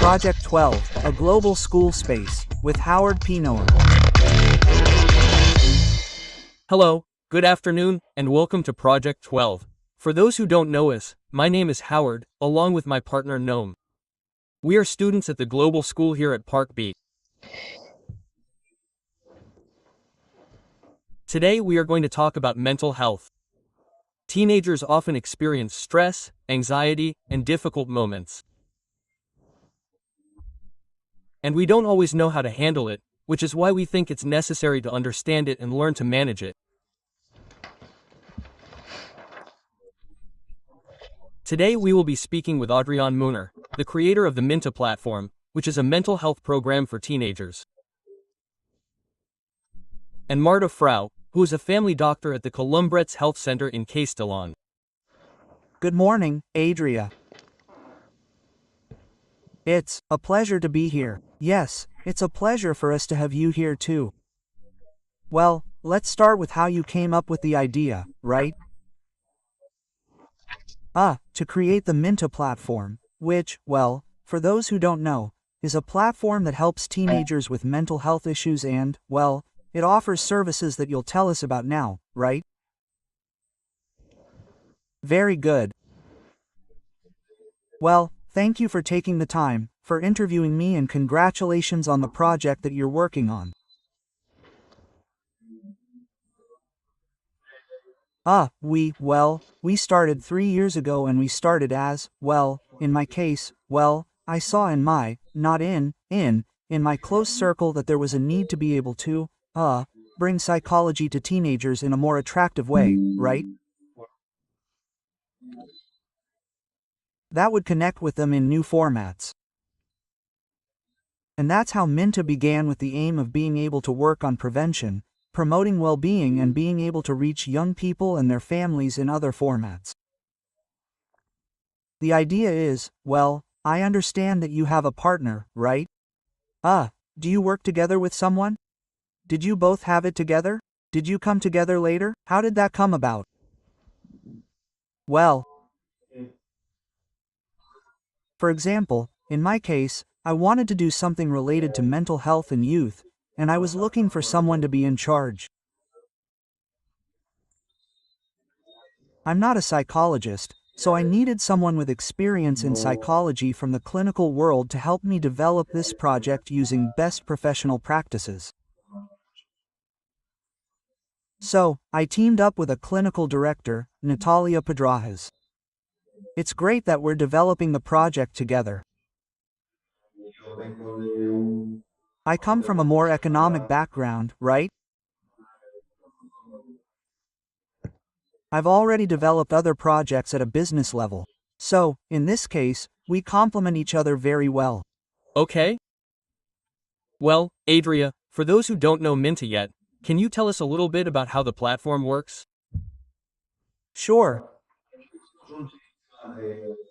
Project 12, a global school space, with Howard P. Noam. Hello, good afternoon, and welcome to Project 12. For those who don't know us, my name is Howard, along with my partner Noam. We are students at the global school here at Park Beach. Today we are going to talk about mental health. Teenagers often experience stress, anxiety, and difficult moments. And we don't always know how to handle it, which is why we think it's necessary to understand it and learn to manage it. Today we will be speaking with Adrià Munné, the creator of the Miinta platform, which is a mental health program for teenagers, and Marta Frau, who is a family doctor at the Columbret's Health Center in Castellon. Good morning, Adrià. It's a pleasure to be here. Yes, it's a pleasure for us to have you here too. Well, let's start with how you came up with the idea, right? To create the Miinta platform, which, well, for those who don't know, is a platform that helps teenagers with mental health issues and, well, it offers services that you'll tell us about now, right? Very good. Well, thank you for taking the time, for interviewing me, and congratulations on the project that you're working on. We started 3 years ago, and we started as, well, in my case, well, I saw in my, not in my close circle that there was a need to be able to, bring psychology to teenagers in a more attractive way, right? That would connect with them in new formats. And that's how Miinta began, with the aim of being able to work on prevention, promoting well-being, and being able to reach young people and their families in other formats. The idea is, well, I understand that you have a partner, right? Do you work together with someone? Did you both have it together? Did you come together later? How did that come about? Well, for example, in my case, I wanted to do something related to mental health in youth, and I was looking for someone to be in charge. I'm not a psychologist, so I needed someone with experience in psychology from the clinical world to help me develop this project using best professional practices. So, I teamed up with a clinical director, Natalia Pedrajas. It's great that we're developing the project together. I come from a more economic background, right? I've already developed other projects at a business level. So, in this case, we complement each other very well. Okay? Well, Adrià, for those who don't know Miinta yet, can you tell us a little bit about how the platform works? Sure.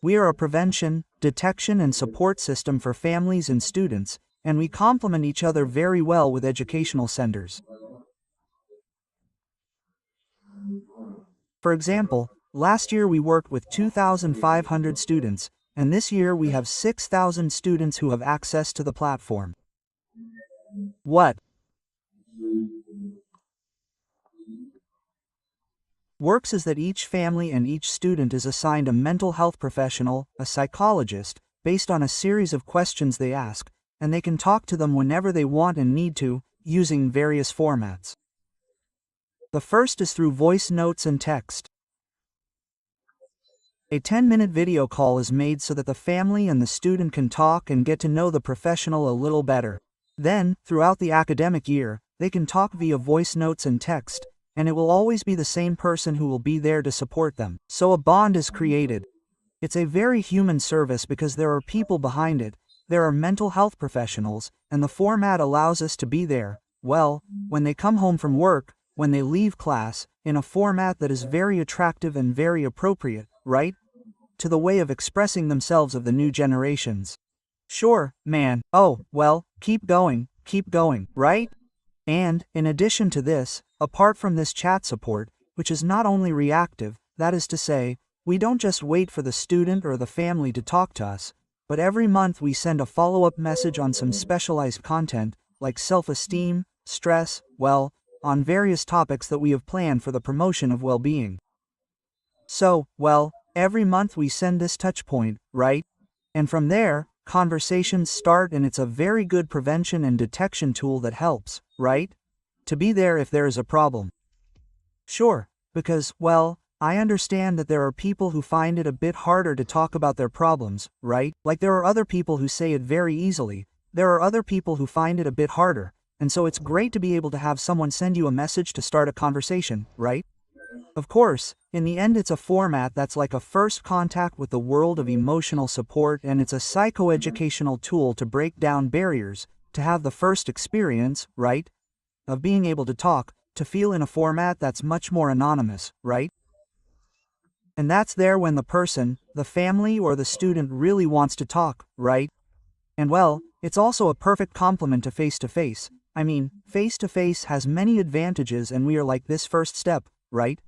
We are a prevention, detection, and support system for families and students, and we complement each other very well with educational centers. For example, last year we worked with 2,500 students, and this year we have 6,000 students who have access to the platform. What works is that each family and each student is assigned a mental health professional, a psychologist, based on a series of questions they ask, and they can talk to them whenever they want and need to, using various formats. The first is through voice notes and text. A 10-minute video call is made so that the family and the student can talk and get to know the professional a little better. Then, throughout the academic year, they can talk via voice notes and text, and it will always be the same person who will be there to support them. So a bond is created. It's a very human service because there are people behind it, there are mental health professionals, and the format allows us to be there, well, when they come home from work, when they leave class, in a format that is very attractive and very appropriate, right? To the way of expressing themselves of the new generations. Sure, man. Oh, well, keep going, right? And, in addition to this, apart from this chat support, which is not only reactive, that is to say, we don't just wait for the student or the family to talk to us, but every month we send a follow-up message on some specialized content, like self-esteem, stress, on various topics that we have planned for the promotion of well-being. So, every month we send this touch point, right? And from there, conversations start, and it's a very good prevention and detection tool that helps, right? To be there if there is a problem. Sure, because, I understand that there are people who find it a bit harder to talk about their problems, right? Like there are other people who say it very easily, there are other people who find it a bit harder, and so it's great to be able to have someone send you a message to start a conversation, right? Of course, in the end it's a format that's like a first contact with the world of emotional support, and it's a psychoeducational tool to break down barriers, to have the first experience, right? Of being able to talk, to feel in a format that's much more anonymous, right? And that's there when the person, the family or the student really wants to talk, right? And it's also a perfect complement to face-to-face. I mean, face-to-face has many advantages, and we are like this first step, right?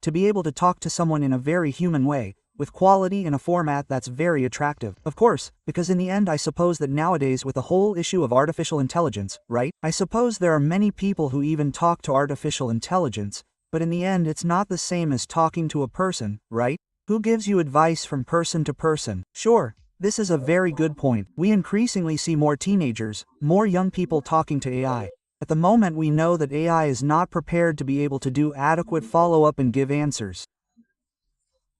To be able to talk to someone in a very human way, with quality in a format that's very attractive. Of course, because in the end I suppose that nowadays with the whole issue of artificial intelligence, right? I suppose there are many people who even talk to artificial intelligence, but in the end it's not the same as talking to a person, right? Who gives you advice from person to person? Sure, this is a very good point. We increasingly see more teenagers, more young people talking to AI. At the moment we know that AI is not prepared to be able to do adequate follow-up and give answers.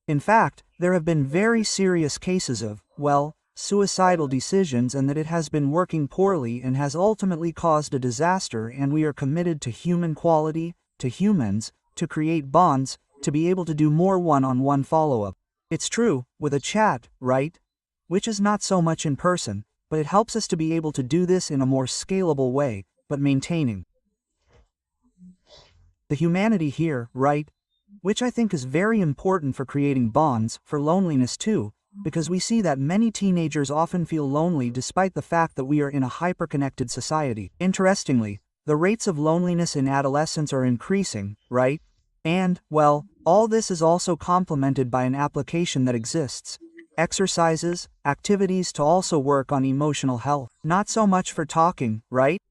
In fact, there have been very serious cases of, suicidal decisions, and that it has been working poorly and has ultimately caused a disaster, and we are committed to human quality, to humans, to create bonds, to be able to do more one-on-one follow-up. It's true, with a chat, right? Which is not so much in person, but it helps us to be able to do this in a more scalable way, but maintaining the humanity here, right? Which I think is very important for creating bonds, for loneliness too, because we see that many teenagers often feel lonely despite the fact that we are in a hyper-connected society. Interestingly, the rates of loneliness in adolescence are increasing, right? And, all this is also complemented by an application that exists. Exercises, activities to also work on emotional health. Not so much for talking, right?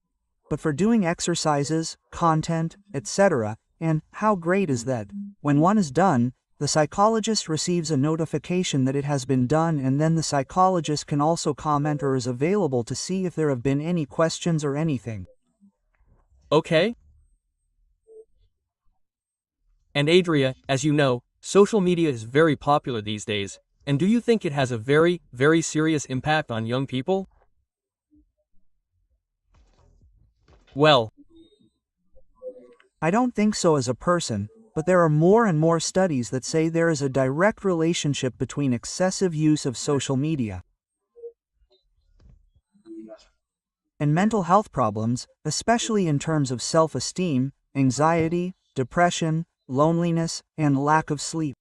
But for doing exercises, content, etc. And how great is that? When one is done, the psychologist receives a notification that it has been done, and then the psychologist can also comment or is available to see if there have been any questions or anything. Okay? And Adrià, as you know, social media is very popular these days, and do you think it has a very, very serious impact on young people? Well, I don't think so as a person, but there are more and more studies that say there is a direct relationship between excessive use of social media and mental health problems, especially in terms of self-esteem, anxiety, depression, loneliness, and lack of sleep.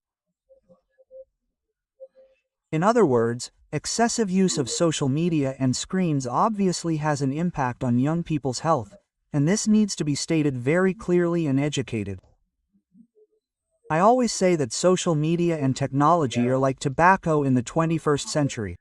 In other words, excessive use of social media and screens obviously has an impact on young people's health, and this needs to be stated very clearly and educated. I always say that social media and technology are like tobacco in the 21st century.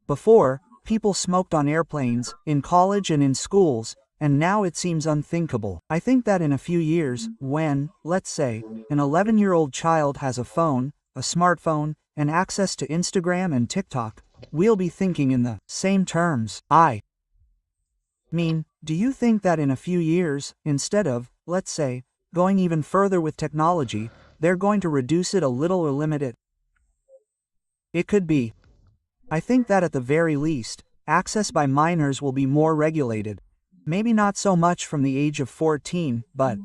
Before, people smoked on airplanes, in college and in schools, and now it seems unthinkable. I think that in a few years, when, let's say, an 11-year-old child has a phone, a smartphone, and access to Instagram and TikTok, we'll be thinking in the same terms. I mean, do you think that in a few years, instead of, let's say, going even further with technology, they're going to reduce it a little or limit it? It could be. I think that at the very least, access by minors will be more regulated. Maybe not so much from the age of 14, but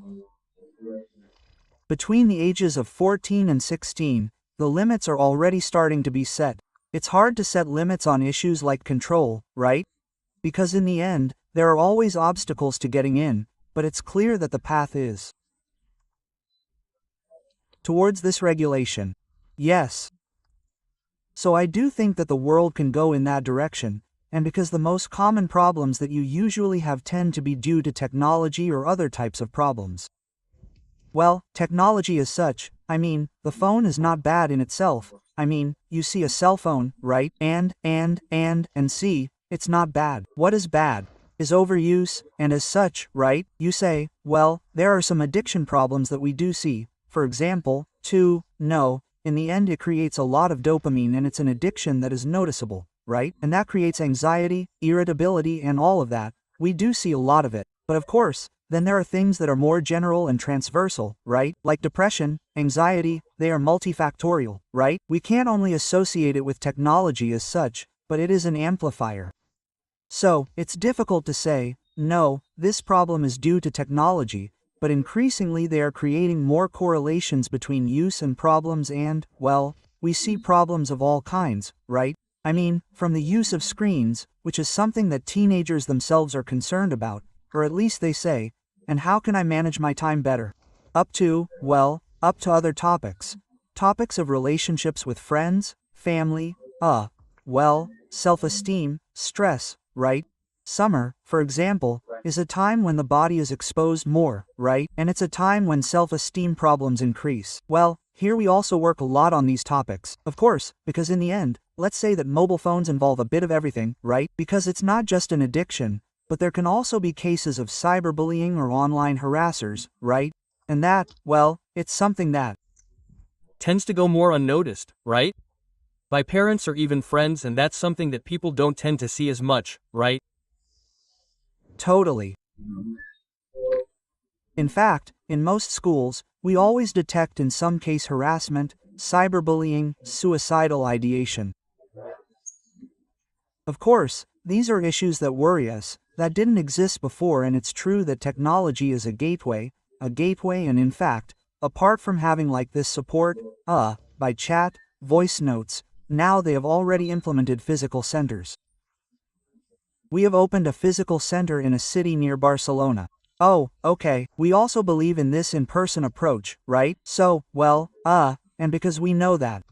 between the ages of 14 and 16, the limits are already starting to be set. It's hard to set limits on issues like control, right? Because in the end, there are always obstacles to getting in, but it's clear that the path is towards this regulation. Yes. So I do think that the world can go in that direction, and because the most common problems that you usually have tend to be due to technology or other types of problems. Well, technology as such, I mean, the phone is not bad in itself. I mean, you see a cell phone, right? And see, it's not bad. What is bad is overuse, and as such, right? You say, well, there are some addiction problems that we do see. For example, no, in the end it creates a lot of dopamine and it's an addiction that is noticeable, right? And that creates anxiety, irritability and all of that. We do see a lot of it. But of course, then there are things that are more general and transversal, right? Like depression, anxiety, they are multifactorial, right? We can't only associate it with technology as such, but it is an amplifier. So, it's difficult to say, no, this problem is due to technology, but increasingly they are creating more correlations between use and problems and, well, we see problems of all kinds, right? I mean, from the use of screens, which is something that teenagers themselves are concerned about, or at least they say, and how can I manage my time better? Up to other topics. Topics of relationships with friends, family, self-esteem, stress, right? Summer, for example, is a time when the body is exposed more, right? And it's a time when self-esteem problems increase. Well, here we also work a lot on these topics, of course, because in the end, let's say that mobile phones involve a bit of everything, right? Because it's not just an addiction, but there can also be cases of cyberbullying or online harassers, right? And that, well, it's something that tends to go more unnoticed, right? By parents or even friends, and that's something that people don't tend to see as much, right? Totally. In fact, in most schools, we always detect in some case harassment, cyberbullying, suicidal ideation. Of course, these are issues that worry us, that didn't exist before, and it's true that technology is a gateway, and in fact, apart from having like this support, by chat, voice notes, now they have already implemented physical centers. We have opened a physical center in a city near Barcelona. Oh, okay, we also believe in this in-person approach, right? So, and because we know that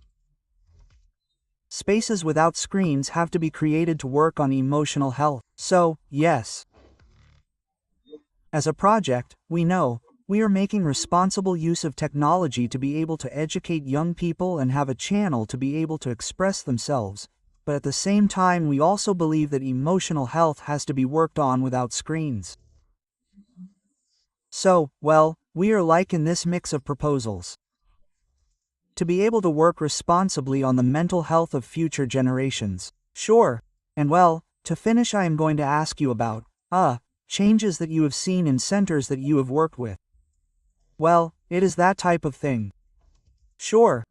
spaces without screens have to be created to work on emotional health. So, yes. As a project, we know, we are making responsible use of technology to be able to educate young people and have a channel to be able to express themselves, but at the same time we also believe that emotional health has to be worked on without screens. So, we are like in this mix of proposals. To be able to work responsibly on the mental health of future generations. Sure. And to finish I am going to ask you about, changes that you have seen in centers that you have worked with. Well, it is that type of thing. Sure.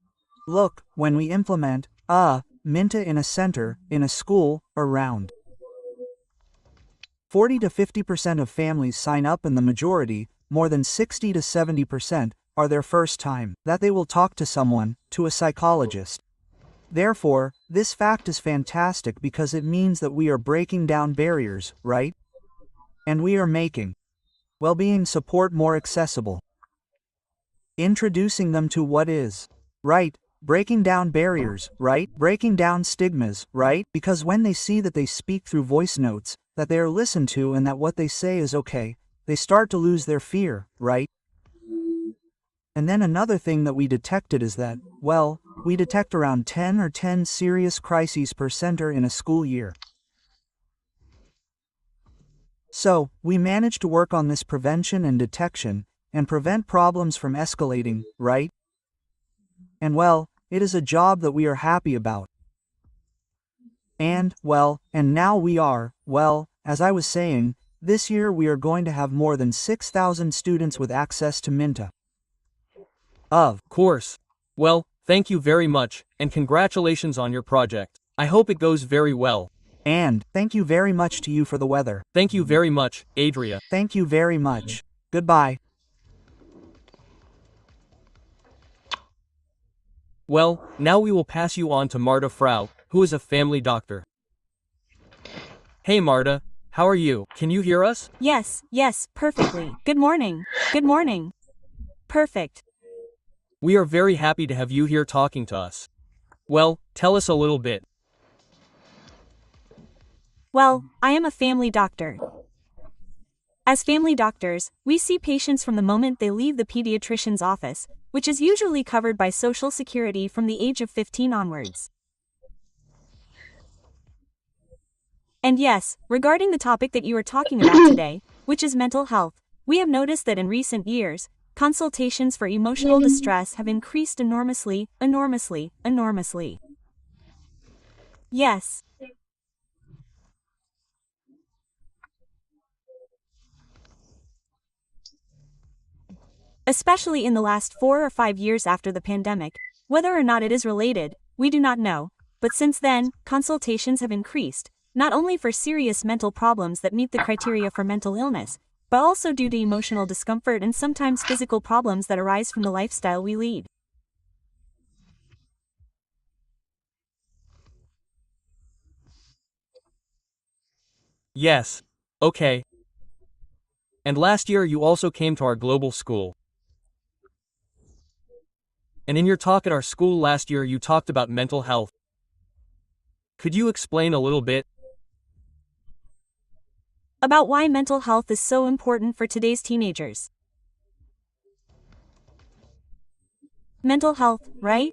Look, when we implement, Miinta in a center, in a school, around 40 to 50% of families sign up, and the majority, more than 60 to 70%, are their first time that they will talk to someone, to a psychologist. Therefore, this fact is fantastic because it means that we are breaking down barriers, right? And we are making well-being support more accessible. Introducing them to what is right, breaking down barriers, right? Breaking down stigmas, right? Because when they see that they speak through voice notes, that they are listened to and that what they say is okay, they start to lose their fear, right? And then another thing that we detected is that, we detect around 10 serious crises per center in a school year. So, we managed to work on this prevention and detection, and prevent problems from escalating, right? And it is a job that we are happy about. And now we are, as I was saying, this year we are going to have more than 6,000 students with access to Miinta. Of course. Well, thank you very much, and congratulations on your project. I hope it goes very well. And thank you very much to you for the weather. Thank you very much, Adrià. Thank you very much. Goodbye. Well, now we will pass you on to Marta Frau, who is a family doctor. Hey Marta, how are you? Can you hear us? Yes, perfectly. Good morning. Good morning. Perfect. We are very happy to have you here talking to us. Well, tell us a little bit. Well, I am a family doctor. As family doctors, we see patients from the moment they leave the pediatrician's office, which is usually covered by Social Security from the age of 15 onwards. And yes, regarding the topic that you are talking about today, which is mental health, we have noticed that in recent years, consultations for emotional distress have increased enormously. Yes. Especially in the last 4 or 5 years after the pandemic, whether or not it is related, we do not know, but since then, consultations have increased, not only for serious mental problems that meet the criteria for mental illness, but also due to emotional discomfort and sometimes physical problems that arise from the lifestyle we lead. Yes. Okay. And last year you also came to our global school. And in your talk at our school last year you talked about mental health. Could you explain a little bit About why mental health is so important for today's teenagers? Mental health, right?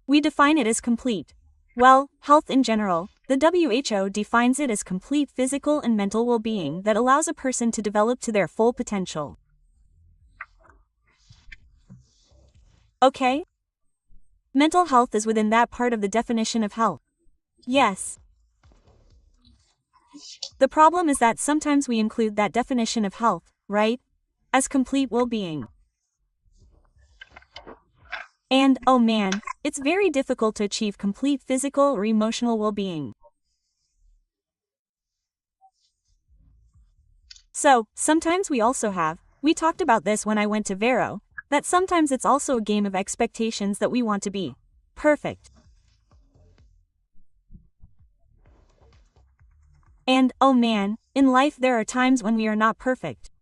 We define it as complete. Well, health in general, the WHO defines it as complete physical and mental well-being that allows a person to develop to their full potential. Okay? Mental health is within that part of the definition of health. Yes. The problem is that sometimes we include that definition of health, right, as complete well-being. And, oh man, it's very difficult to achieve complete physical or emotional well-being. So, sometimes we talked about this when I went to Vero, that sometimes it's also a game of expectations that we want to be perfect. And, oh man, in life there are times when we are not perfect.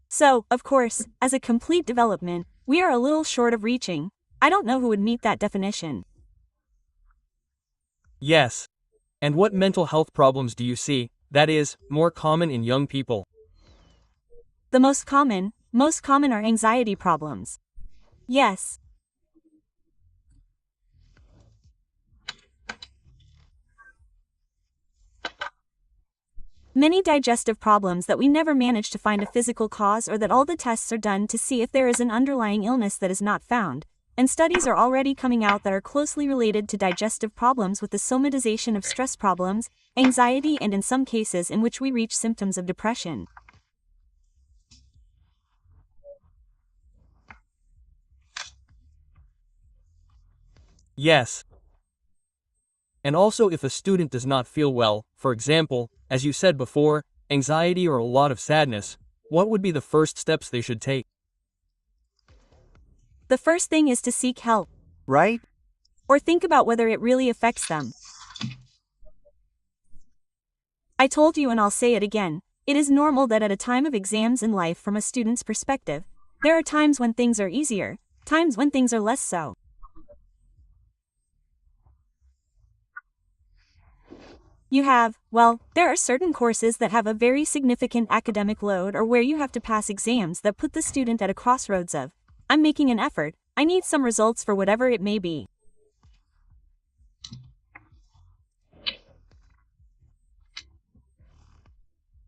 So, of course, as a complete development, we are a little short of reaching. I don't know who would meet that definition. Yes. And what mental health problems do you see, that is, more common in young people? The most common are anxiety problems. Yes. Many digestive problems that we never manage to find a physical cause, or that all the tests are done to see if there is an underlying illness that is not found, and studies are already coming out that are closely related to digestive problems with the somatization of stress problems, anxiety, and in some cases in which we reach symptoms of depression. Yes. And also if a student does not feel well, for example, as you said before, anxiety or a lot of sadness, what would be the first steps they should take? The first thing is to seek help. Right? Or think about whether it really affects them. I told you and I'll say it again, it is normal that at a time of exams in life from a student's perspective, there are times when things are easier, times when things are less so. There are certain courses that have a very significant academic load, or where you have to pass exams that put the student at a crossroads of, I'm making an effort, I need some results for whatever it may be.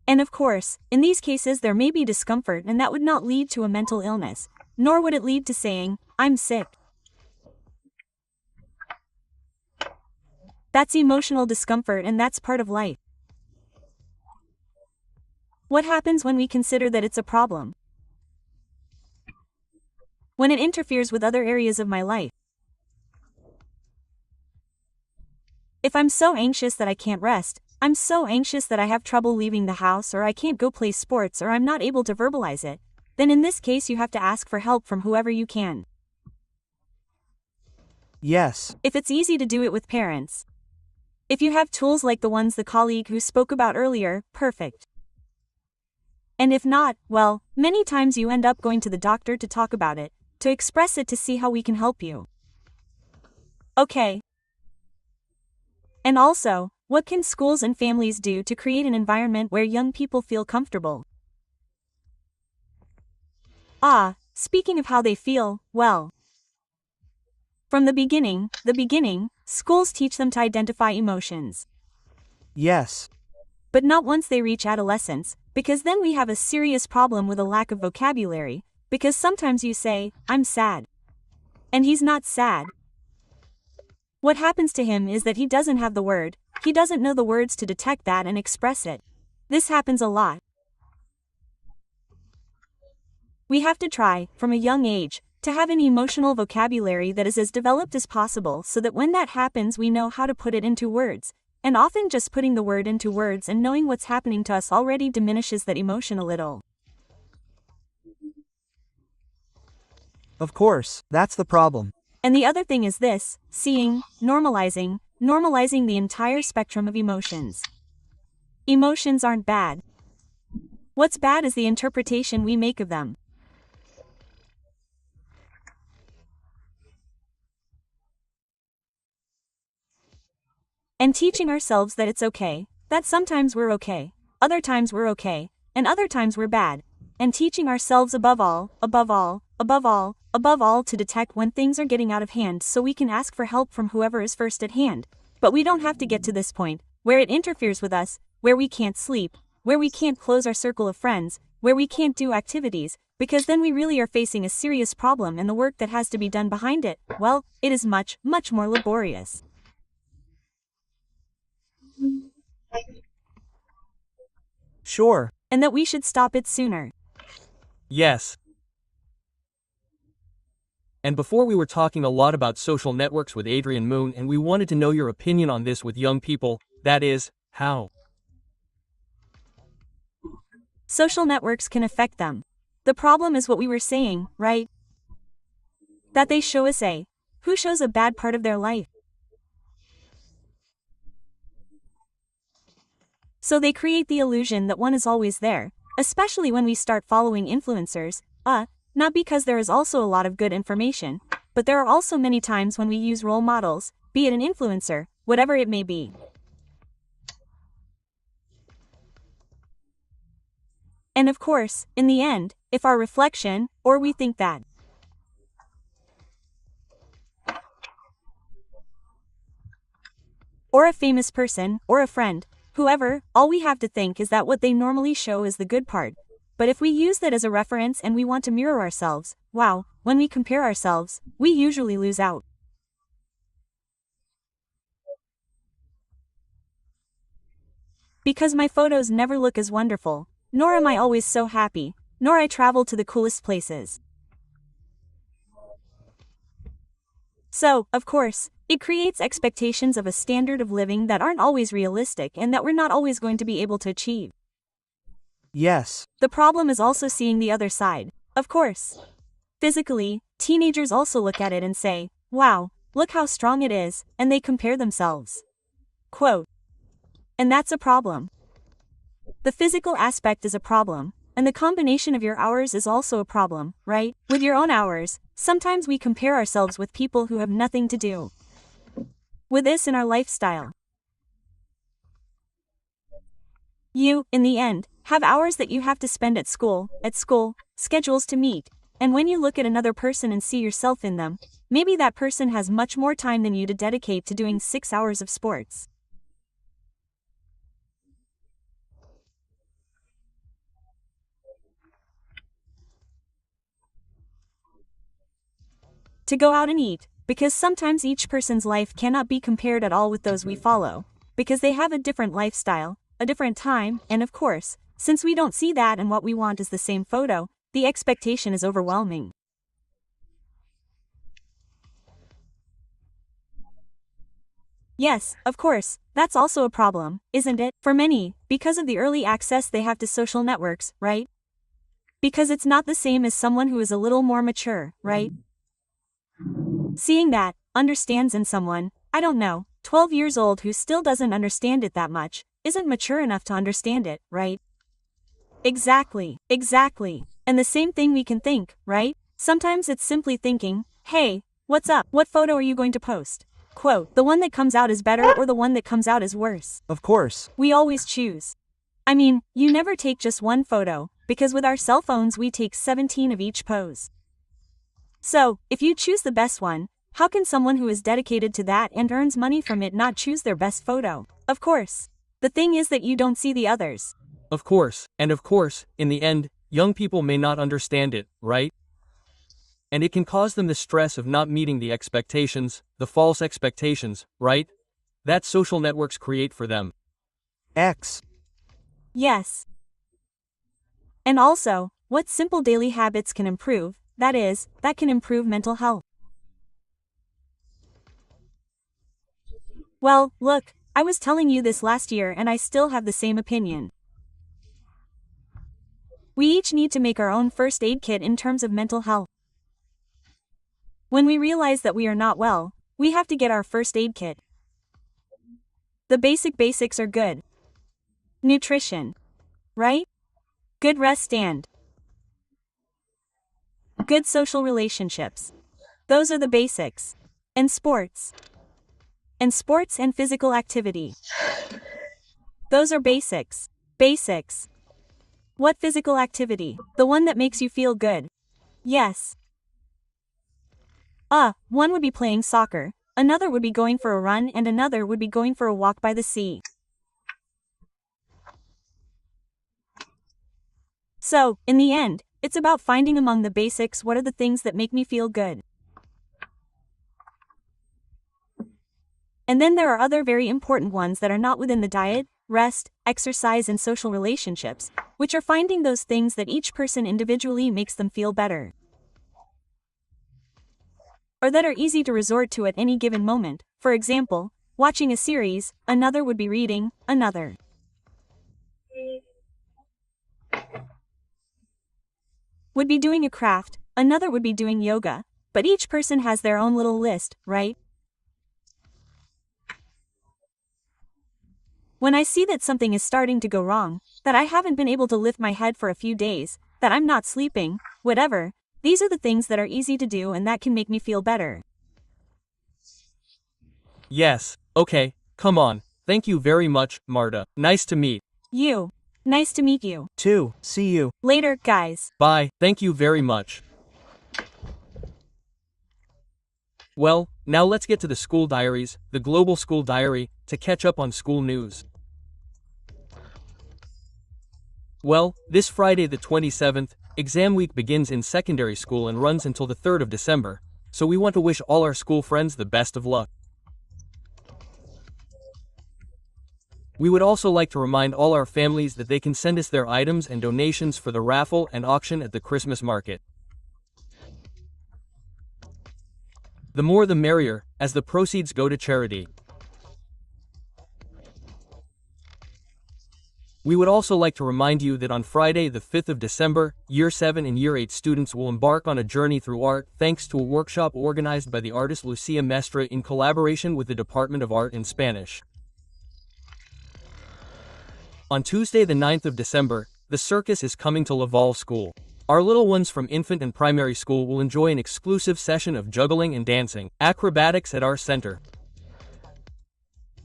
And of course, in these cases there may be discomfort, and that would not lead to a mental illness, nor would it lead to saying, I'm sick. That's emotional discomfort, and that's part of life. What happens when we consider that it's a problem? When it interferes with other areas of my life. If I'm so anxious that I can't rest, I'm so anxious that I have trouble leaving the house, or I can't go play sports, or I'm not able to verbalize it, then in this case you have to ask for help from whoever you can. Yes. If it's easy to do it with parents. If you have tools like the ones the colleague who spoke about earlier, perfect. And if not, well, many times you end up going to the doctor to talk about it, to express it, to see how we can help you. Okay. And also, What can schools and families do to create an environment where young people feel comfortable? Speaking of how they feel, well, from the beginning, schools teach them to identify emotions. Yes. But not once they reach adolescence, because then we have a serious problem with a lack of vocabulary, because sometimes you say, "I'm sad." And he's not sad. What happens to him is that he doesn't have the word, he doesn't know the words to detect that and express it. This happens a lot. We have to try, from a young age, to have an emotional vocabulary that is as developed as possible so that when that happens we know how to put it into words, and often just putting the word into words and knowing what's happening to us already diminishes that emotion a little. Of course, that's the problem. And the other thing is this, seeing, normalizing the entire spectrum of emotions. Emotions aren't bad. What's bad is the interpretation we make of them. And teaching ourselves that it's okay, that sometimes we're okay, other times we're okay, and other times we're bad. And teaching ourselves above all, to detect when things are getting out of hand so we can ask for help from whoever is first at hand. But we don't have to get to this point, where it interferes with us, where we can't sleep, where we can't close our circle of friends, where we can't do activities, because then we really are facing a serious problem and the work that has to be done behind it, well, it is much, much more laborious. Sure. And that we should stop it sooner. Yes. And before we were talking a lot about social networks with Adrià Munné, and we wanted to know your opinion on this with young people, that is, how social networks can affect them. The problem is what we were saying, right? That they show us who shows a bad part of their life. So they create the illusion that one is always there, especially when we start following influencers, not because there is also a lot of good information, but there are also many times when we use role models, be it an influencer, whatever it may be. And of course, in the end, if our reflection, or we think that or a famous person, or a friend, whoever, all we have to think is that what they normally show is the good part. But if we use that as a reference and we want to mirror ourselves, wow, when we compare ourselves, we usually lose out. Because my photos never look as wonderful, nor am I always so happy, nor I travel to the coolest places. So, of course, it creates expectations of a standard of living that aren't always realistic and that we're not always going to be able to achieve. Yes. The problem is also seeing the other side, of course. Physically, teenagers also look at it and say, wow, look how strong it is, and they compare themselves. Quote. And that's a problem. The physical aspect is a problem, and the combination of your hours is also a problem, right? With your own hours, sometimes we compare ourselves with people who have nothing to do with this in our lifestyle. You, in the end, have hours that you have to spend at school, schedules to meet, and when you look at another person and see yourself in them, maybe that person has much more time than you to dedicate to doing 6 hours of sports. To go out and eat, because sometimes each person's life cannot be compared at all with those we follow, because they have a different lifestyle, a different time, and of course, since we don't see that and what we want is the same photo, the expectation is overwhelming. Yes, of course, that's also a problem, isn't it? For many, because of the early access they have to social networks, right? Because it's not the same as someone who is a little more mature, right? Seeing that, understands in someone, I don't know, 12 years old who still doesn't understand it that much, isn't mature enough to understand it, right? Exactly. And the same thing we can think, right? Sometimes it's simply thinking, hey, what's up? What photo are you going to post? Quote, the one that comes out is better or the one that comes out is worse. Of course. We always choose. I mean, you never take just one photo, because with our cell phones we take 17 of each pose. So, if you choose the best one, how can someone who is dedicated to that and earns money from it not choose their best photo? Of course. The thing is that you don't see the others. Of course, and of course, in the end, young people may not understand it, right? And it can cause them the stress of not meeting the expectations, the false expectations, right? That social networks create for them. X. Yes. And also, what simple daily habits can improve, that can improve mental health. Well, look, I was telling you this last year and I still have the same opinion. We each need to make our own first aid kit in terms of mental health. When we realize that we are not well, we have to get our first aid kit. The basics are good. Nutrition. Right? Good rest and good social relationships. Those are the basics. And sports. And sports and physical activity. Those are basics. Basics. What physical activity? The one that makes you feel good. Yes. One would be playing soccer, another would be going for a run, and another would be going for a walk by the sea. So, in the end, it's about finding among the basics what are the things that make me feel good. And then there are other very important ones that are not within the diet, rest, exercise and social relationships, which are finding those things that each person individually makes them feel better. Or that are easy to resort to at any given moment. For example, watching a series, another would be reading, another would be doing a craft, another would be doing yoga, but each person has their own little list, right? When I see that something is starting to go wrong, that I haven't been able to lift my head for a few days, that I'm not sleeping, whatever, these are the things that are easy to do and that can make me feel better. Yes, okay, come on. Thank you very much, Marta. Nice to meet you. Nice to meet you. 2. See you. Later, guys. Bye, thank you very much. Well, now let's get to the school diaries, the global school diary, to catch up on school news. Well, this Friday the 27th, exam week begins in secondary school and runs until the 3rd of December, so we want to wish all our school friends the best of luck. We would also like to remind all our families that they can send us their items and donations for the raffle and auction at the Christmas market. The more the merrier, as the proceeds go to charity. We would also like to remind you that on Friday the 5th of December, Year 7 and Year 8 students will embark on a journey through art thanks to a workshop organized by the artist Lucia Mestre in collaboration with the Department of Art in Spanish. On Tuesday the 9th of December, the circus is coming to Laval School. Our little ones from infant and primary school will enjoy an exclusive session of juggling and dancing, acrobatics at our center.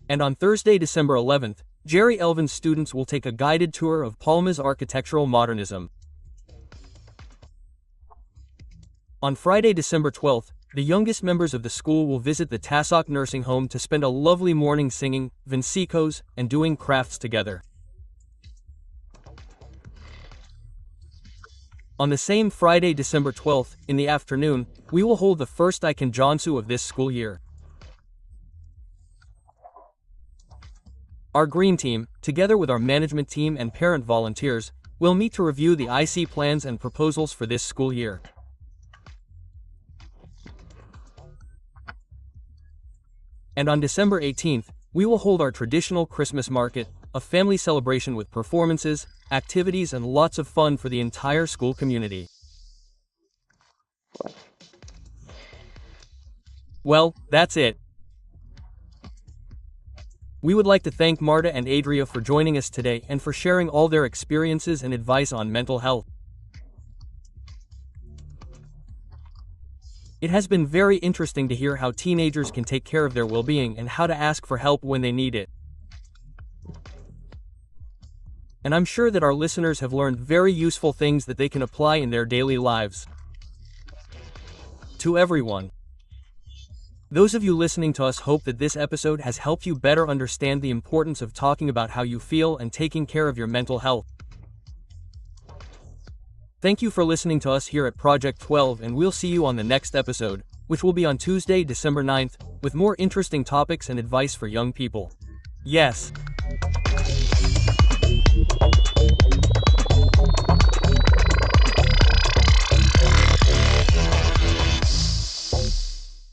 And on Thursday December 11th, Jerry Elvin's students will take a guided tour of Palma's architectural modernism. On Friday December 12th, the youngest members of the school will visit the Tassoc nursing home to spend a lovely morning singing, vinsicos, and doing crafts together. On the same Friday December 12th, in the afternoon, we will hold the first Aikan Jansu of this school year. Our Green Team, together with our management team and parent volunteers, will meet to review the IC plans and proposals for this school year. And on December 18th, we will hold our traditional Christmas market, a family celebration with performances, activities and lots of fun for the entire school community. Well, that's it. We would like to thank Marta and Adrià for joining us today and for sharing all their experiences and advice on mental health. It has been very interesting to hear how teenagers can take care of their well-being and how to ask for help when they need it. And I'm sure that our listeners have learned very useful things that they can apply in their daily lives. To everyone, those of you listening to us, hope that this episode has helped you better understand the importance of talking about how you feel and taking care of your mental health. Thank you for listening to us here at Project 12, and we'll see you on the next episode, which will be on Tuesday, December 9th, with more interesting topics and advice for young people. Yes.